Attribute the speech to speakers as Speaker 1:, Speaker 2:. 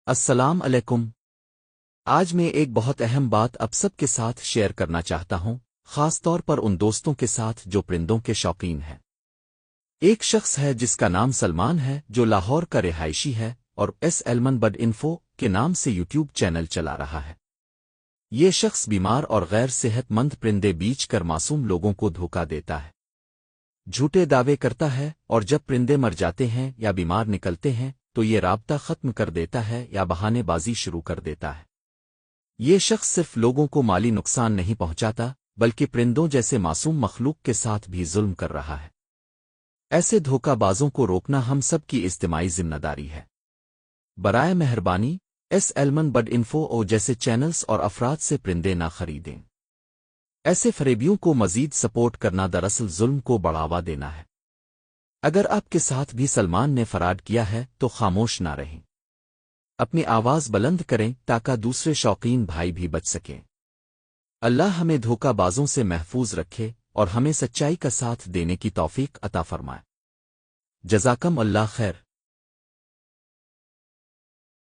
Speaker 1: السلام علیکم۔ آج میں ایک بہت اہم بات اب سب کے ساتھ شیئر کرنا چاہتا ہوں، خاص طور پر ان دوستوں کے ساتھ جو پرندوں کے شوقین ہیں۔ ایک شخص ہے جس کا نام سلمان ہے، جو لاہور کا رہائشی ہے اور ایس ایلمن برڈ انفو کے نام سے یوٹیوب چینل چلا رہا ہے۔ یہ شخص بیمار اور غیر صحت مند پرندے بیچ کر معصوم لوگوں کو دھوکا دیتا ہے، جھوٹے دعوے کرتا ہے، اور جب پرندے مر جاتے ہیں یا بیمار نکلتے ہیں تو یہ رابطہ ختم کر دیتا ہے یا بہانے بازی شروع کر دیتا ہے۔ یہ شخص صرف لوگوں کو مالی نقصان نہیں پہنچاتا بلکہ پرندوں جیسے معصوم مخلوق کے ساتھ بھی ظلم کر رہا ہے۔ ایسے دھوکہ بازوں کو روکنا ہم سب کی اجتماعی ذمہ داری ہے۔ برائے مہربانی ایس ایلمن برڈ انفو او جیسے چینلز اور افراد سے پرندے نہ خریدیں۔ ایسے فریبیوں کو مزید سپورٹ کرنا دراصل ظلم کو بڑھاوا دینا ہے۔ اگر آپ کے ساتھ بھی سلمان نے فراڈ کیا ہے تو خاموش نہ رہیں، اپنی آواز بلند کریں تاکہ دوسرے شوقین بھائی بھی بچ سکیں۔ اللہ ہمیں دھوکہ بازوں سے محفوظ رکھے اور ہمیں سچائی کا ساتھ دینے کی توفیق عطا فرمائے۔ جزاکم اللہ خیر۔